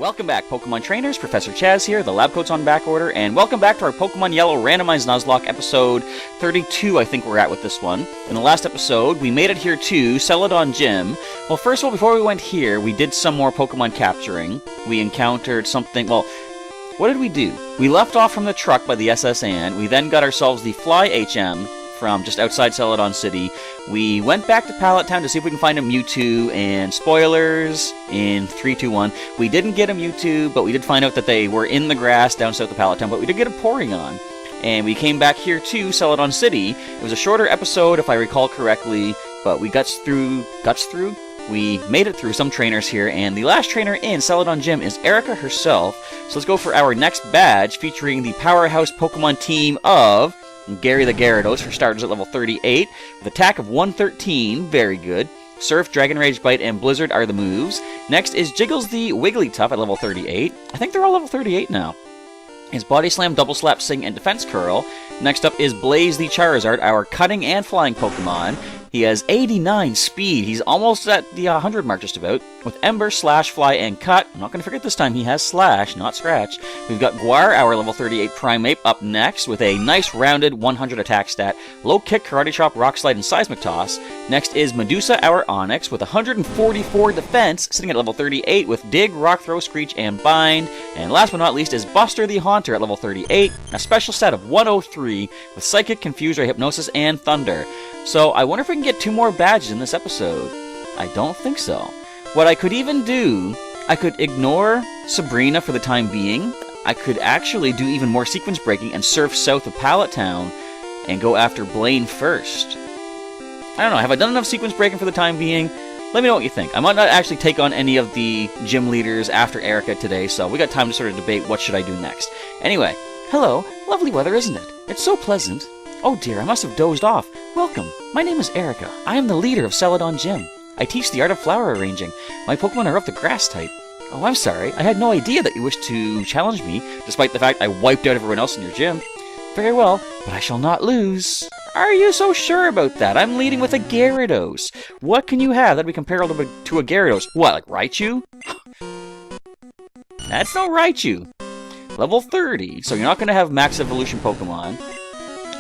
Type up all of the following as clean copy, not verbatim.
Welcome back, Pokemon Trainers. Professor Chaz here, the lab coat's on back order, and welcome back to our Pokemon Yellow Randomized Nuzlocke episode 32, I think we're at with this one. In the last episode, we made it here to Celadon Gym. Well, first of all, before we went here, we did some more Pokemon capturing. We encountered something, well, what did we do? We left off from the truck by the SS Anne. We then got ourselves the Fly HM from just outside Celadon City. We went back to Pallet Town to see if we can find a Mewtwo, and spoilers, in 3, 2, 1, we didn't get a Mewtwo, but we did find out that they were in the grass down south of Pallet Town, but we did get a Porygon. And we came back here to Celadon City. It was a shorter episode, if I recall correctly, but we we made it through some trainers here, and the last trainer in Celadon Gym is Erica herself. So let's go for our next badge, featuring the powerhouse Pokemon team of Gary the Gyarados, for starters, at level 38, with attack of 113, very good. Surf, Dragon Rage, Bite, and Blizzard are the moves. Next is Jiggles the Wigglytuff at level 38. I think they're all level 38 now. His Body Slam, Double Slap, Sing, and Defense Curl. Next up is Blaze the Charizard, our cutting and flying Pokemon. He has 89 speed. He's almost at the 100 mark just about. With Ember, Slash, Fly, and Cut. I'm not going to forget this time he has Slash, not Scratch. We've got Guar, our level 38 Primeape, up next with a nice rounded 100 attack stat. Low Kick, Karate Chop, Rock Slide, and Seismic Toss. Next is Medusa, our Onix, with 144 defense, sitting at level 38 with Dig, Rock Throw, Screech, and Bind. And last but not least is Buster the Haunter at level 38, a special stat of 103 with Psychic, Confuse, Hypnosis, and Thunder. So I wonder if we can get 2 more badges in this episode. I don't think so. What I could even do, I could ignore Sabrina for the time being. I could actually do even more sequence breaking and surf south of Pallet Town and go after Blaine first. I don't know, have I done enough sequence breaking for the time being? Let me know what you think. I might not actually take on any of the gym leaders after Erica today, so we got time to sort of debate what should I do next. Anyway, hello, lovely weather, isn't it? It's so pleasant. Oh dear, I must have dozed off. Welcome, my name is Erica. I am the leader of Celadon Gym. I teach the art of flower arranging. My Pokemon are of the grass type. Oh, I'm sorry, I had no idea that you wished to challenge me, despite the fact I wiped out everyone else in your gym. Very well, but I shall not lose. Are you so sure about that? I'm leading with a Gyarados. What can you have that'd be comparable to a Gyarados? What, like Raichu? That's no Raichu. Level 30, so you're not going to have Max Evolution Pokemon.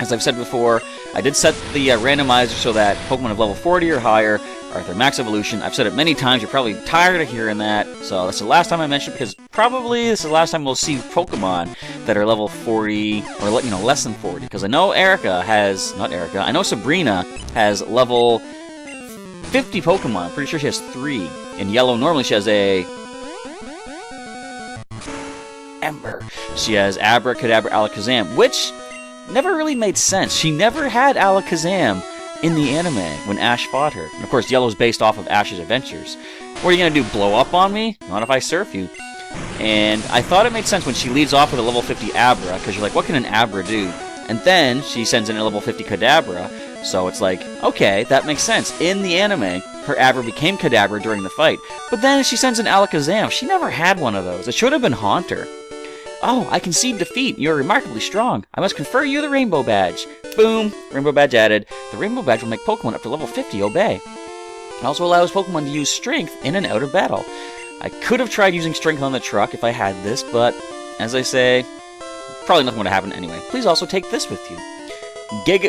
As I've said before, I did set the randomizer so that Pokemon of level 40 or higher are at their max evolution. I've said it many times, you're probably tired of hearing that, so that's the last time I mentioned it, because probably this is the last time we'll see Pokemon that are level 40, or less than 40, because I know I know Sabrina has level 50 Pokemon. I'm pretty sure she has 3. In Yellow, normally she has a Ember. She has Abra, Kadabra, Alakazam, which never really made sense. She never had Alakazam in the anime when Ash fought her. And of course, Yellow's based off of Ash's adventures. What are you going to do, blow up on me? Not if I surf you. And I thought it made sense when she leads off with a level 50 Abra, because you're like, what can an Abra do? And then she sends in a level 50 Kadabra, so it's like, okay, that makes sense. In the anime, her Abra became Kadabra during the fight. But then she sends in Alakazam. She never had one of those. It should have been Haunter. Oh, I concede defeat. You're remarkably strong. I must confer you the Rainbow Badge. Boom! Rainbow Badge added. The Rainbow Badge will make Pokemon up to level 50 obey. It also allows Pokemon to use Strength in and out of battle. I could have tried using Strength on the truck if I had this, but, as I say, probably nothing would have happened anyway. Please also take this with you.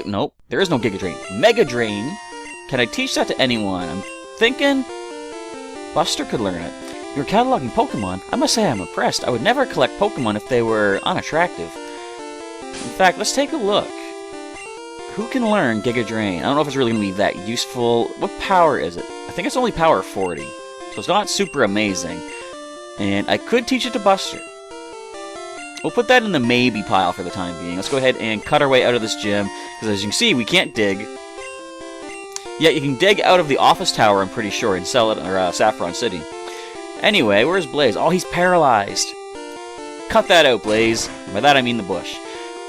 Nope, there is no Giga Drain. Mega Drain? Can I teach that to anyone? I'm thinking Buster could learn it. You're cataloging Pokemon? I must say I'm impressed. I would never collect Pokemon if they were unattractive. In fact, let's take a look. Who can learn Giga Drain? I don't know if it's really going to be that useful. What power is it? I think it's only power 40. So it's not super amazing. And I could teach it to Buster. We'll put that in the maybe pile for the time being. Let's go ahead and cut our way out of this gym. Because as you can see, we can't dig. Yet you can dig out of the office tower, I'm pretty sure, in Saffron City. Anyway, where's Blaze? Oh, he's paralyzed. Cut that out, Blaze. And by that I mean the bush.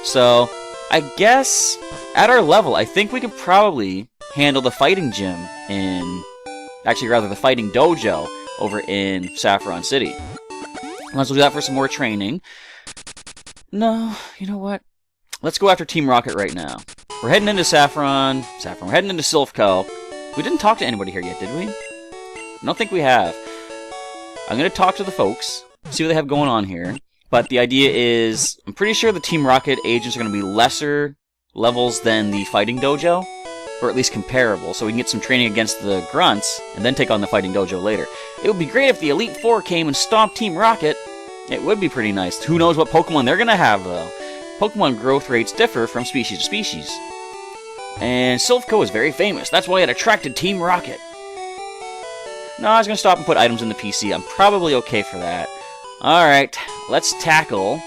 So, I guess, at our level, I think we can probably handle the fighting gym in... Actually, rather, the fighting dojo over in Saffron City. Let's do that for some more training. No, you know what? Let's go after Team Rocket right now. We're heading into Saffron. We're heading into Silphco. We didn't talk to anybody here yet, did we? I don't think we have. I'm going to talk to the folks, see what they have going on here. But the idea is, I'm pretty sure the Team Rocket agents are going to be lesser levels than the Fighting Dojo, or at least comparable, so we can get some training against the Grunts, and then take on the Fighting Dojo later. It would be great if the Elite Four came and stomped Team Rocket. It would be pretty nice. Who knows what Pokemon they're going to have, though. Pokemon growth rates differ from species to species. And Silph is very famous. That's why it attracted Team Rocket. No, I was going to stop and put items in the PC. I'm probably okay for that. Alright, let's tackle...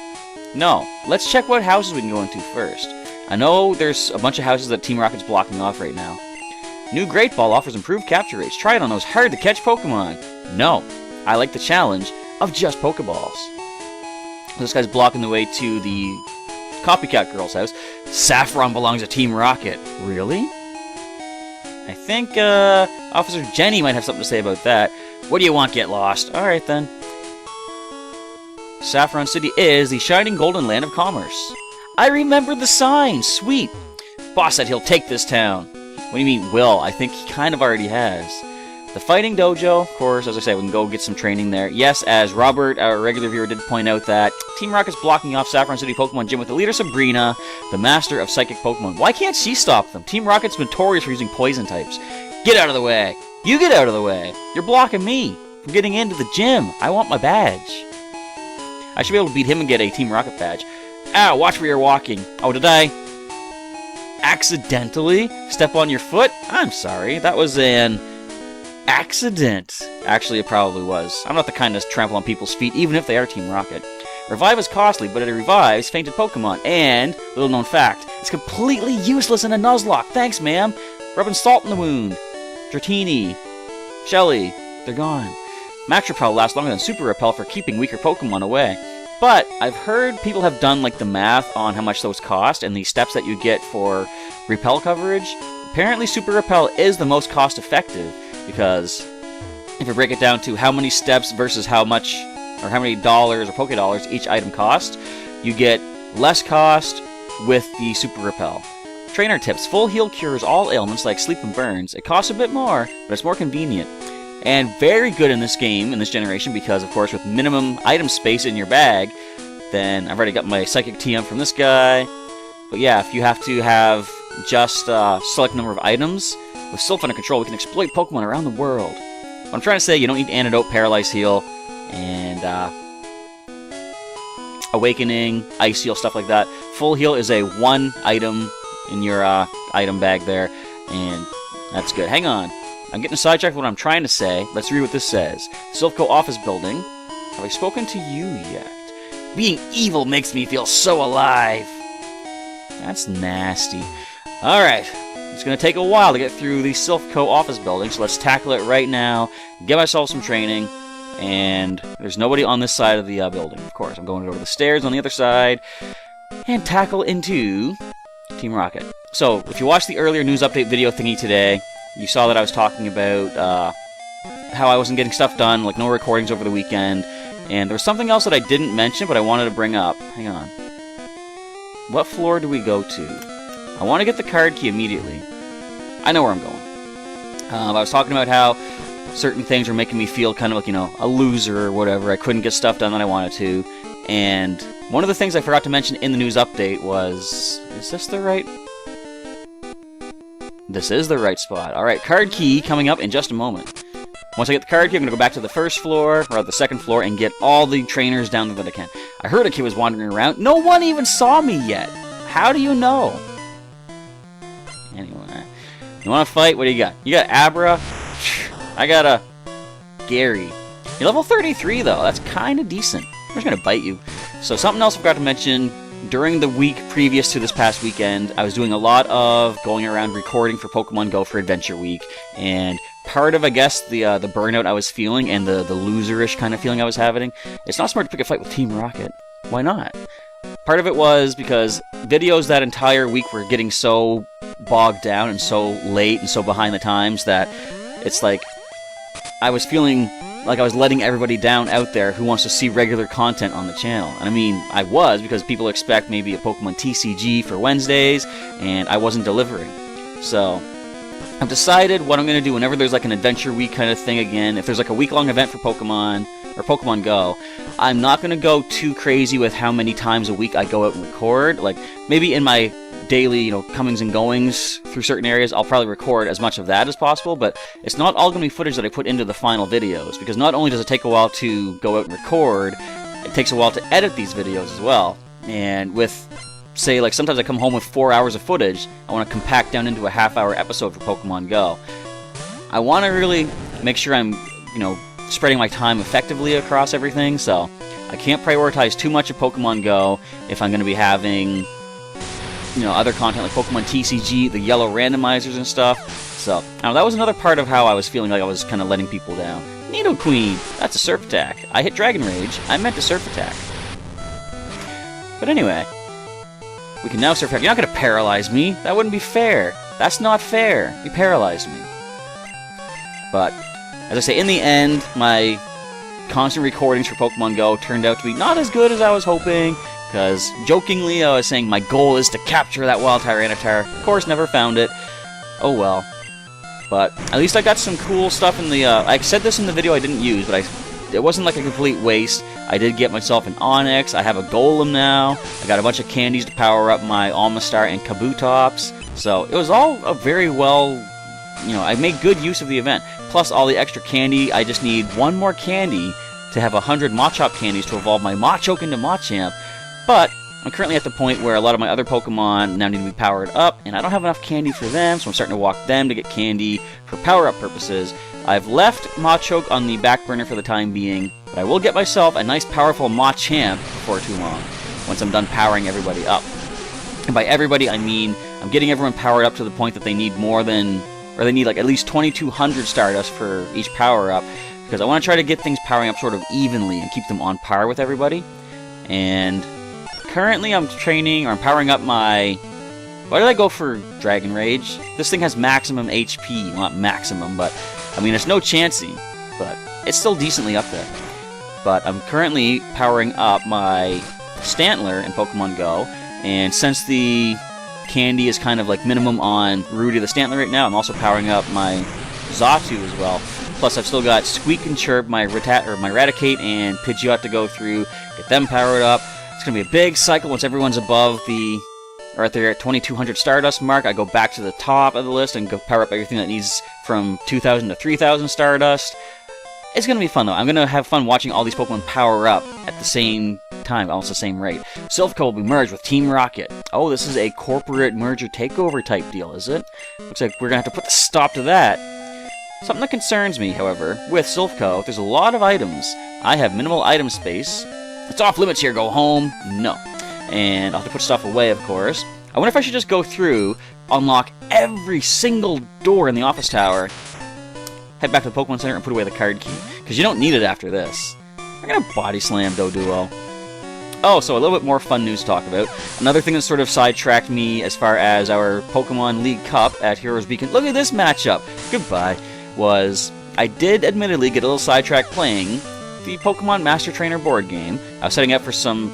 No, let's check what houses we can go into first. I know there's a bunch of houses that Team Rocket's blocking off right now. New Great Ball offers improved capture rates. Try it on those hard-to-catch Pokemon. No, I like the challenge of just Pokeballs. This guy's blocking the way to the Copycat Girl's house. Saffron belongs to Team Rocket. Really? I think Officer Jenny might have something to say about that. What do you want, get lost? Alright then. Saffron City is the shining golden land of commerce. I remember the sign! Sweet! Boss said he'll take this town. What do you mean, will? I think he kind of already has. The Fighting Dojo, of course, as I said, we can go get some training there. Yes, as Robert, our regular viewer, did point out that Team Rocket's blocking off Saffron City Pokemon Gym with the leader Sabrina, the master of psychic Pokemon. Why can't she stop them? Team Rocket's notorious for using poison types. Get out of the way! You get out of the way! You're blocking me from getting into the gym. I want my badge. I should be able to beat him and get a Team Rocket badge. Ow, watch where you're walking. Oh, did I accidentally step on your foot? I'm sorry, that was an accident. Actually, it probably was. I'm not the kind to trample on people's feet, even if they are Team Rocket. Revive is costly, but it revives fainted Pokemon. And, little known fact, it's completely useless in a Nuzlocke. Thanks, ma'am. Rubbing salt in the wound. Dratini. Shelly. They're gone. Max Repel lasts longer than Super Repel for keeping weaker Pokemon away. But I've heard people have done like the math on how much those cost and the steps that you get for Repel coverage. Apparently Super Repel is the most cost effective because if you break it down to how many steps versus how much or how many dollars or Poké Dollars each item cost, you get less cost with the Super Repel. Trainer tips. Full heal cures all ailments like sleep and burns. It costs a bit more, but it's more convenient. And very good in this game, in this generation, because, of course, with minimum item space in your bag, then I've already got my Psychic TM from this guy. But yeah, if you have to have just a select number of items, with Sylph under control, we can exploit Pokemon around the world. What I'm trying to say, you don't need Antidote, Paralyze Heal, and Awakening, Ice Heal, stuff like that. Full Heal is a one item in your item bag there, and that's good. Hang on. I'm getting sidetracked with what I'm trying to say. Let's read what this says. Silphco office building. Have I spoken to you yet? Being evil makes me feel so alive. That's nasty. Alright. It's going to take a while to get through the Silphco office building, so let's tackle it right now. Get myself some training. And there's nobody on this side of the building, of course. I'm going to go to the stairs on the other side and tackle into Team Rocket. So, if you watched the earlier news update video thingy today, you saw that I was talking about how I wasn't getting stuff done, like no recordings over the weekend, and there was something else that I didn't mention, but I wanted to bring up. Hang on. What floor do we go to? I want to get the card key immediately. I know where I'm going. I was talking about how certain things were making me feel kind of like, you know, a loser or whatever. I couldn't get stuff done that I wanted to, and one of the things I forgot to mention in the news update was... Is this the right... This is the right spot. Alright, card key coming up in just a moment. Once I get the card key, I'm going to go back to the first floor, or the second floor, and get all the trainers down there that I can. I heard a kid was wandering around. No one even saw me yet. How do you know? Anyway, you want to fight? What do you got? You got Abra. I got a Gary. You're level 33, though. That's kind of decent. I'm just going to bite you. So something else I forgot to mention. During the week previous to this past weekend, I was doing a lot of going around recording for Pokemon Go for Adventure Week, and part of, I guess, the burnout I was feeling and the loserish kind of feeling I was having, it's not smart to pick a fight with Team Rocket. Why not? Part of it was because videos that entire week were getting so bogged down and so late and so behind the times that it's like I was feeling like I was letting everybody down out there who wants to see regular content on the channel. And I mean, I was, because people expect maybe a Pokemon TCG for Wednesdays, and I wasn't delivering. So, I've decided what I'm going to do whenever there's like an Adventure Week kind of thing again. If there's like a week-long event for Pokemon, or Pokemon Go, I'm not going to go too crazy with how many times a week I go out and record. Like, maybe in my daily, you know, comings and goings through certain areas, I'll probably record as much of that as possible, but it's not all going to be footage that I put into the final videos, because not only does it take a while to go out and record, it takes a while to edit these videos as well. And with, say, like, sometimes I come home with 4 hours of footage, I want to compact down into a half-hour episode for Pokemon Go. I want to really make sure I'm, you know, spreading my time effectively across everything, so I can't prioritize too much of Pokemon Go if I'm going to be having, you know, other content like Pokemon TCG, the Yellow randomizers and stuff. So, now that was another part of how I was feeling like I was kind of letting people down. Nidoqueen, that's a Surf Attack. I hit Dragon Rage, I meant to Surf Attack. But anyway, we can now Surf Attack. You're not going to paralyze me. That wouldn't be fair. That's not fair. You paralyzed me. But, as I say, in the end, my constant recordings for Pokemon Go turned out to be not as good as I was hoping. Because, jokingly, I was saying my goal is to capture that wild Tyranitar. Of course, never found it. Oh well. But, at least I got some cool stuff in the, I said this in the video I didn't use, but it wasn't like a complete waste. I did get myself an Onix, I have a Golem now, I got a bunch of candies to power up my Almastar and Kabutops. So, it was all a very well, you know, I made good use of the event. Plus all the extra candy, I just need one more candy to have 100 Machop candies to evolve my Machoke into Machamp. But I'm currently at the point where a lot of my other Pokemon now need to be powered up, and I don't have enough candy for them, so I'm starting to walk them to get candy for power-up purposes. I've left Machoke on the back burner for the time being, but I will get myself a nice powerful Machamp before too long, once I'm done powering everybody up. And by everybody, I mean I'm getting everyone powered up to the point that they need more than, or they need like at least 2,200 Stardust for each power-up, because I want to try to get things powering up sort of evenly and keep them on par with everybody. And currently I'm training, or I'm powering up my... Why did I go for Dragon Rage? This thing has maximum HP. Well, not maximum, but... I mean, it's no Chansey, but it's still decently up there. But I'm currently powering up my Stantler in Pokemon Go, and since the candy is kind of like minimum on Rudy the Stantler right now, I'm also powering up my Xatu as well. Plus, I've still got Squeak and Chirp, my Raticate, and Pidgeot to go through, get them powered up. It's going to be a big cycle once everyone's above the, or at their 2,200 Stardust mark. I go back to the top of the list and go power up everything that needs from 2,000 to 3,000 Stardust. It's going to be fun, though. I'm going to have fun watching all these Pokemon power up at the same time, almost the same rate. Silph Co will be merged with Team Rocket. Oh, this is a corporate merger takeover type deal, is it? Looks like we're going to have to put a stop to that. Something that concerns me, however, with Silph Co, there's a lot of items. I have minimal item space. It's off limits here, go home. No. And I'll have to put stuff away, of course. I wonder if I should just go through, unlock every single door in the office tower, head back to the Pokemon Center and put away the card key. Because you don't need it after this. I'm going to body slam Doduo. Oh, so a little bit more fun news to talk about. Another thing that sort of sidetracked me as far as our Pokemon League Cup at Heroes Beacon. Look at this matchup. Goodbye. Was I did admittedly get a little sidetracked playing the Pokemon Master Trainer board game. I was setting up for some...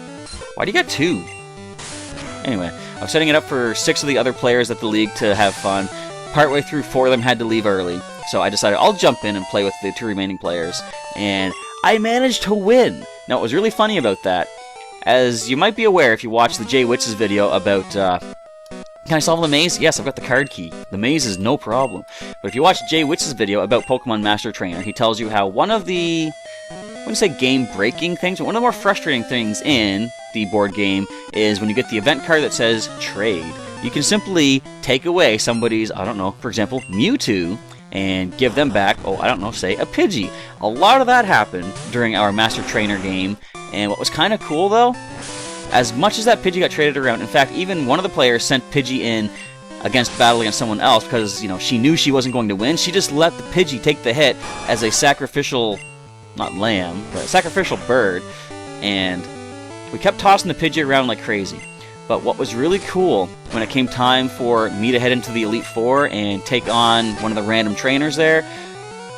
Why do you got two? Anyway, I was setting it up for 6 of the other players at the league to have fun. Partway through, 4 of them had to leave early. So I decided I'll jump in and play with the 2 remaining players. And I managed to win! Now, what was really funny about that, as you might be aware if you watched the Jay Witz's video about... Can I solve the maze? Yes, I've got the card key. The maze is no problem. But if you watch Jay Witz's video about Pokemon Master Trainer, he tells you how one of the... I wouldn't say game-breaking things, but one of the more frustrating things in the board game is when you get the event card that says Trade. You can simply take away somebody's, I don't know, for example, Mewtwo, and give them back, oh, I don't know, say a Pidgey. A lot of that happened during our Master Trainer game, and what was kind of cool, though, as much as that Pidgey got traded around, in fact, even one of the players sent Pidgey in against battle against someone else because, you know, she knew she wasn't going to win. She just let the Pidgey take the hit as a sacrificial... not lamb, but a sacrificial bird, and we kept tossing the Pidgey around like crazy. But what was really cool, when it came time for me to head into the Elite Four and take on one of the random trainers there,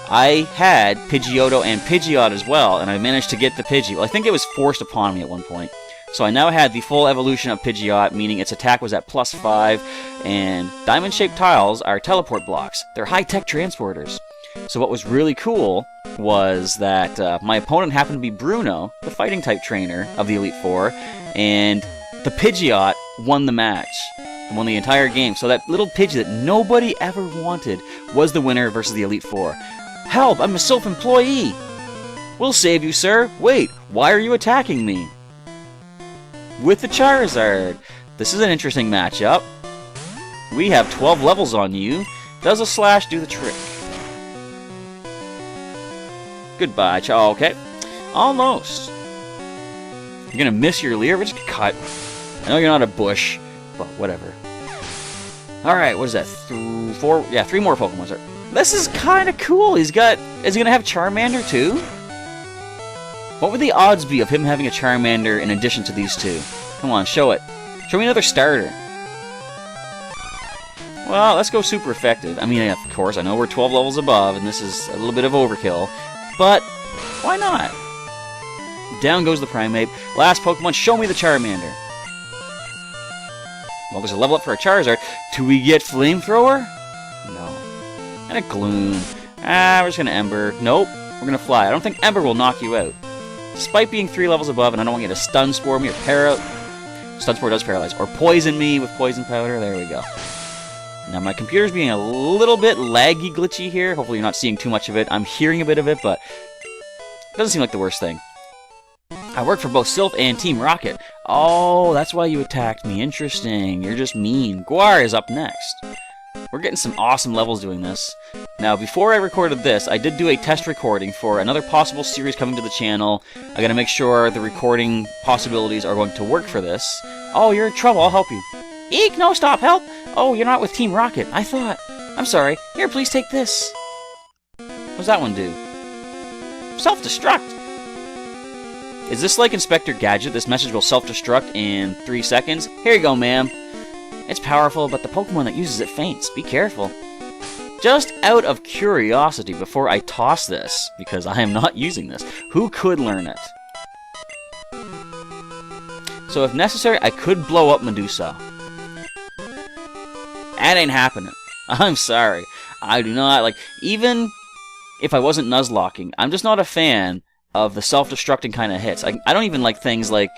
I had Pidgeotto and Pidgeot as well, and I managed to get the Pidgey. Well, I think it was forced upon me at one point. So I now had the full evolution of Pidgeot, meaning its attack was at +5, and diamond-shaped tiles are teleport blocks. They're high-tech transporters. So what was really cool was that my opponent happened to be Bruno, the fighting type trainer of the Elite Four, and the Pidgeot won the match. Won the entire game. So that little Pidgey that nobody ever wanted was the winner versus the Elite Four. Help! I'm a self-employee! We'll save you, sir. Wait, why are you attacking me? With the Charizard. This is an interesting matchup. We have 12 levels on you. Does a slash do the trick? Goodbye, oh, okay. Almost. You're gonna miss your leer? We're just cut. I know you're not a bush, but whatever. Alright, what is that? 4? Yeah, 3 more Pokemon. Sorry. This is kind of cool. Is he gonna have Charmander too? What would the odds be of him having a Charmander in addition to these two? Come on, show it. Show me another starter. Well, let's go super effective. I mean, of course, I know we're 12 levels above, and this is a little bit of overkill, but why not? Down goes the Primeape. Last Pokemon, show me the Charmander. Well, there's a level up for a Charizard. Do we get Flamethrower? No. And a Gloom. We're just gonna Ember. Nope, we're gonna Fly. I don't think Ember will knock you out. Despite being 3 levels above, and I don't want you to Stun Spore me or Stun Spore does paralyze. Or Poison me with Poison Powder. There we go. Now, my computer's being a little bit laggy, glitchy here. Hopefully you're not seeing too much of it. I'm hearing a bit of it, but it doesn't seem like the worst thing. I work for both Sylph and Team Rocket. Oh, that's why you attacked me. Interesting. You're just mean. Guar is up next. We're getting some awesome levels doing this. Now, before I recorded this, I did do a test recording for another possible series coming to the channel. I gotta make sure the recording possibilities are going to work for this. Oh, you're in trouble. I'll help you. Eek! No, stop! Help! Oh, you're not with Team Rocket. I thought. I'm sorry. Here, please take this. What's that one do? Self-destruct! Is this like Inspector Gadget? This message will self-destruct in 3 seconds? Here you go, ma'am. It's powerful, but the Pokemon that uses it faints. Be careful. Just out of curiosity, before I toss this, because I am not using this, who could learn it? So if necessary, I could blow up Medusa. That ain't happening. I'm sorry. I do not, like, even if I wasn't Nuzlocking, I'm just not a fan of the self-destructing kind of hits. I don't even like things like,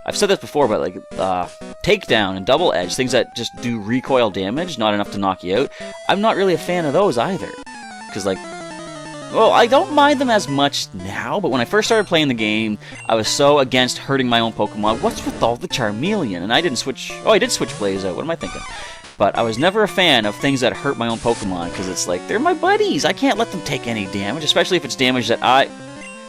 I've said this before, but like, Takedown and Double Edge, things that just do recoil damage, not enough to knock you out. I'm not really a fan of those either. Because, like, well, I don't mind them as much now, but when I first started playing the game, I was so against hurting my own Pokemon. What's with all the Charmeleon? And I didn't switch, oh, I did switch Blaze out, what am I thinking? But I was never a fan of things that hurt my own Pokemon, because it's like, they're my buddies, I can't let them take any damage, especially if it's damage that I'm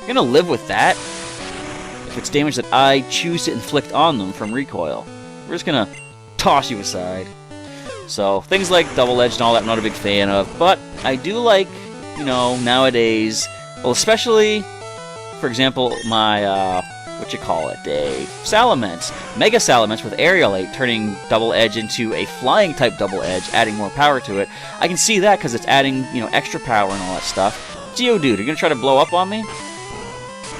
gonna live with that. If it's damage that I choose to inflict on them from recoil. We're just gonna toss you aside. So, things like Double Edge and all that I'm not a big fan of, but I do like, you know, nowadays, well, especially, for example, my, a Salamence. Mega Salamence with Aerialate, turning Double Edge into a flying type Double Edge, adding more power to it. I can see that because it's adding, you know, extra power and all that stuff. Geodude, are you gonna try to blow up on me?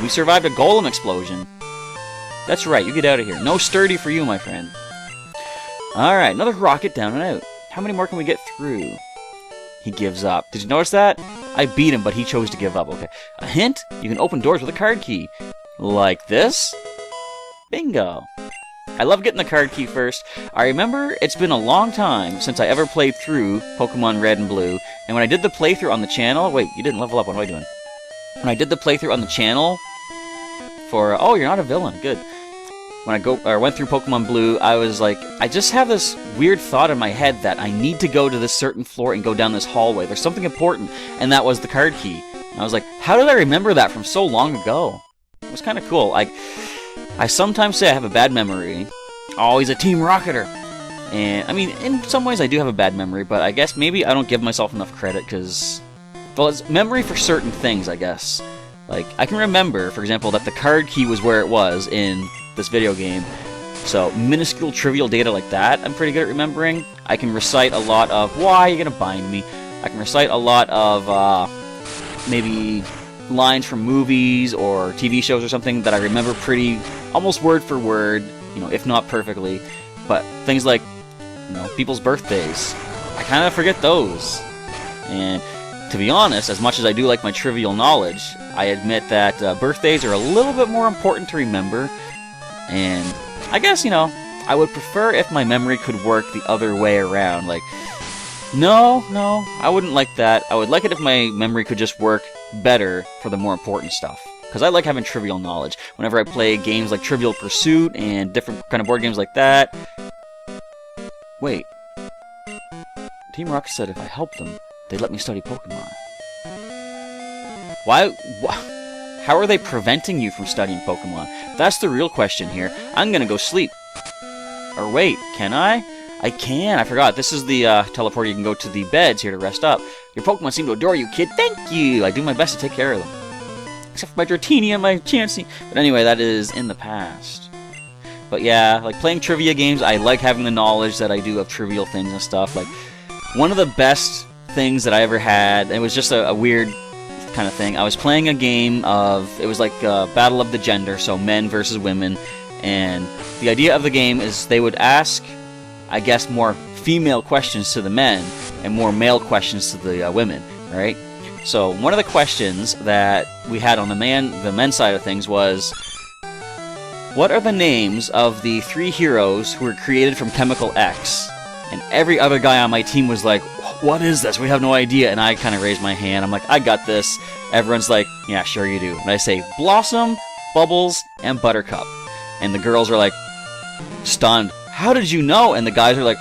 We survived a Golem explosion. That's right, you get out of here. No sturdy for you, my friend. Alright, another rocket down and out. How many more can we get through? He gives up. Did you notice that? I beat him, but he chose to give up. Okay. A hint? You can open doors with a card key. Like this? Bingo. I love getting the card key first. I remember it's been a long time since I ever played through Pokemon Red and Blue, and when I did the playthrough on the channel... Wait, you didn't level up. What am I doing? When I did the playthrough on the channel for... Oh, you're not a villain. Good. When I went through Pokemon Blue, I was like, I just have this weird thought in my head that I need to go to this certain floor and go down this hallway. There's something important, and that was the card key. And I was like, how did I remember that from so long ago? It was kind of cool. Like, I sometimes say I have a bad memory. Oh, he's a Team Rocketer. And, I mean, in some ways I do have a bad memory, but I guess maybe I don't give myself enough credit, because... Well, it's memory for certain things, I guess. Like, I can remember, for example, that the card key was where it was in this video game. So, minuscule trivial data like that, I'm pretty good at remembering. I can recite a lot of, why are you gonna bind me? I can recite a lot of, maybe lines from movies or TV shows or something that I remember pretty, almost word for word, you know, if not perfectly. But things like, you know, people's birthdays, I kind of forget those. And to be honest, as much as I do like my trivial knowledge, I admit that birthdays are a little bit more important to remember, and I guess, I would prefer if my memory could work the other way around. Like, no, I wouldn't like that. I would like it if my memory could just work better for the more important stuff. Because I like having trivial knowledge. Whenever I play games like Trivial Pursuit and different kind of board games like that. Wait. Team Rocket said if I helped them, they'd let me study Pokemon. Why? How are they preventing you from studying Pokemon? That's the real question here. I'm gonna go sleep. Or wait, can I? I can. I forgot. This is the teleporter. You can go to the beds here to rest up. Your Pokemon seem to adore you, kid. Thank you. I do my best to take care of them. Except for my Dratini and my Chansey. But anyway, that is in the past. But yeah, like playing trivia games, I like having the knowledge that I do of trivial things and stuff. Like, one of the best things that I ever had, and it was just a weird kind of thing. I was playing a game of, it was like a battle of the gender, so men versus women. And the idea of the game is they would ask, I guess, more female questions to the men and more male questions to the women, right? So one of the questions that we had on the men's side of things was, what are the names of the 3 heroes who were created from Chemical X? And every other guy on my team was like, what is this? We have no idea. And I kind of raised my hand. I'm like, I got this. Everyone's like, yeah, sure you do. And I say, Blossom, Bubbles, and Buttercup. And the girls are like, stunned. How did you know? And the guys are like,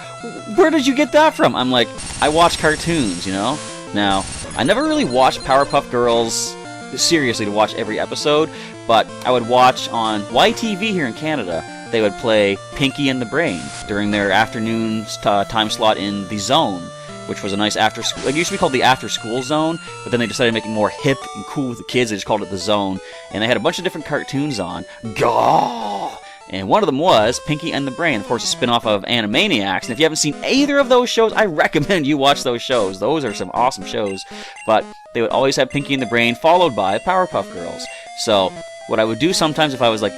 where did you get that from? I'm like, I watch cartoons, Now, I never really watched Powerpuff Girls seriously to watch every episode, but I would watch on YTV here in Canada. They would play Pinky and the Brain during their afternoon time slot in The Zone, which was a nice after-school... It used to be called the after-school zone, but then they decided to make it more hip and cool with the kids. They just called it The Zone, and they had a bunch of different cartoons on. Gah! And one of them was Pinky and the Brain, of course, a spin-off of Animaniacs. And if you haven't seen either of those shows, I recommend you watch those shows. Those are some awesome shows. But they would always have Pinky and the Brain followed by Powerpuff Girls. So what I would do sometimes if I was like,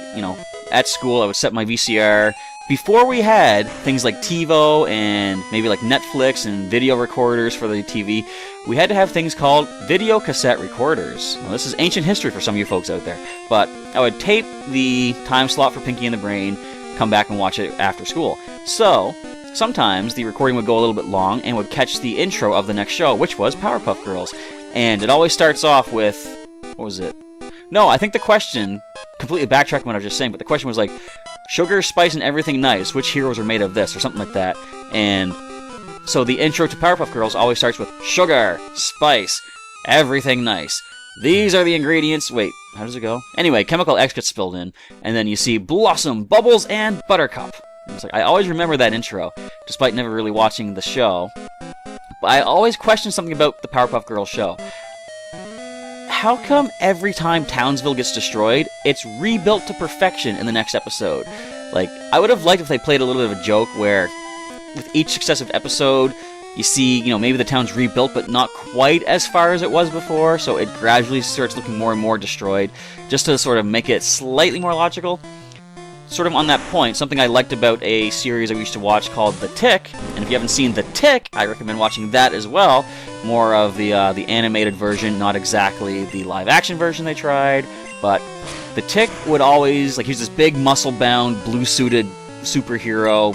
at school, I would set my VCR. Before we had things like TiVo and maybe like Netflix and video recorders for the TV, we had to have things called video cassette recorders. Well, this is ancient history for some of you folks out there. But I would tape the time slot for Pinky and the Brain, come back and watch it after school. So sometimes the recording would go a little bit long and would catch the intro of the next show, which was Powerpuff Girls. And it always starts off with, what was it? No, I think the question, completely backtracking what I was just saying, but the question was like, sugar, spice, and everything nice, which heroes are made of this, or something like that. And so the intro to Powerpuff Girls always starts with sugar, spice, everything nice. These are the ingredients. Wait, how does it go? Anyway, Chemical X gets spilled in, and then you see Blossom, Bubbles, and Buttercup. And it's like, I always remember that intro, despite never really watching the show. But I always question something about the Powerpuff Girls show. How come every time Townsville gets destroyed, it's rebuilt to perfection in the next episode? Like, I would have liked if they played a little bit of a joke where, with each successive episode, you see, maybe the town's rebuilt, but not quite as far as it was before, so it gradually starts looking more and more destroyed, just to sort of make it slightly more logical. Sort of on that point, something I liked about a series I used to watch called The Tick, and if you haven't seen The Tick, I recommend watching that as well. More of the animated version, not exactly the live-action version they tried, but The Tick would always, like, he's this big, muscle-bound, blue-suited superhero,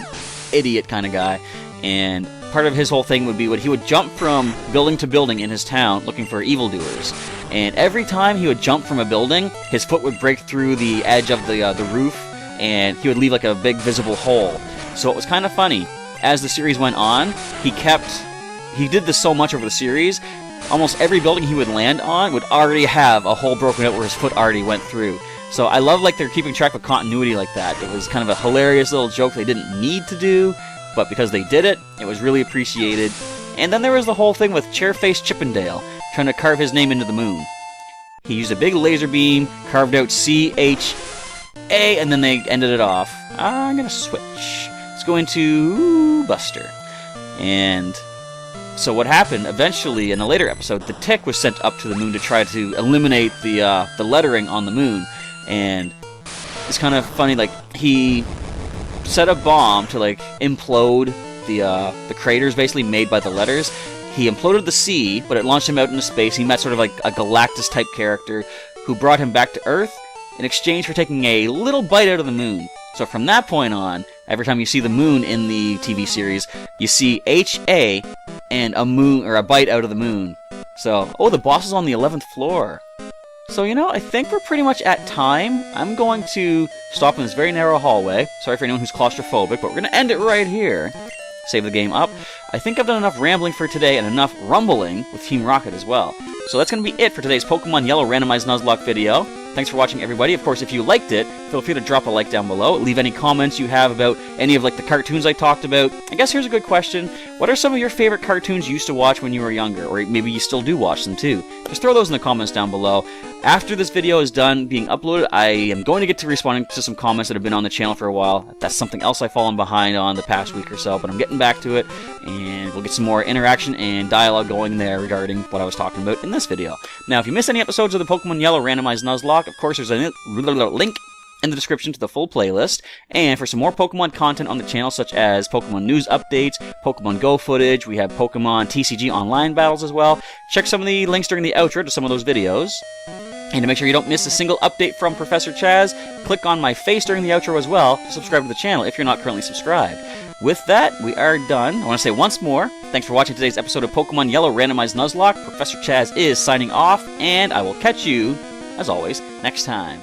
idiot kind of guy, and part of his whole thing would be he would jump from building to building in his town looking for evildoers, and every time he would jump from a building, his foot would break through the edge of the roof, and he would leave like a big visible hole. So it was kind of funny. As the series went on, he did this so much over the series, almost every building he would land on would already have a hole broken out where his foot already went through. So I love they're keeping track of continuity like that. It was kind of a hilarious little joke they didn't need to do, but because they did it, it was really appreciated. And then there was the whole thing with Chairface Chippendale trying to carve his name into the moon. He used a big laser beam, carved out C-H-A, and then they ended it off. I'm gonna switch. Let's go into Buster. And so what happened, eventually, in a later episode, the Tick was sent up to the moon to try to eliminate the lettering on the moon. And it's kind of funny, he set a bomb to, implode the craters, basically, made by the letters. he imploded the sea, but it launched him out into space. He met sort of like a Galactus-type character who brought him back to Earth in exchange for taking a little bite out of the moon. So from that point on, every time you see the moon in the TV series, you see HA and a moon, or a bite out of the moon. So, oh, the boss is on the 11th floor. So, you know, I think we're pretty much at time. I'm going to stop in this very narrow hallway. Sorry for anyone who's claustrophobic, but we're going to end it right here. Save the game up. I think I've done enough rambling for today and enough rumbling with Team Rocket as well. So that's going to be it for today's Pokemon Yellow Randomized Nuzlocke video. Thanks for watching, everybody. Of course, if you liked it, feel free to drop a like down below. Leave any comments you have about any of like the cartoons I talked about. I guess here's a good question. What are some of your favorite cartoons you used to watch when you were younger? Or maybe you still do watch them too. Just throw those in the comments down below. After this video is done being uploaded, I am going to get to responding to some comments that have been on the channel for a while. That's something else I've fallen behind on the past week or so, but I'm getting back to it, and we'll get some more interaction and dialogue going there regarding what I was talking about in this video. Now, if you missed any episodes of the Pokemon Yellow Randomized Nuzlocke, of course there's a link in the description to the full playlist, and for some more Pokemon content on the channel, such as Pokemon news updates, Pokemon Go footage, we have Pokemon TCG online battles as well. Check some of the links during the outro to some of those videos. And to make sure you don't miss a single update from Professor Chaz, click on my face during the outro as well to subscribe to the channel if you're not currently subscribed. With that, we are done. I want to say once more, thanks for watching today's episode of Pokemon Yellow Randomized Nuzlocke. Professor Chaz is signing off, and I will catch you, as always, next time.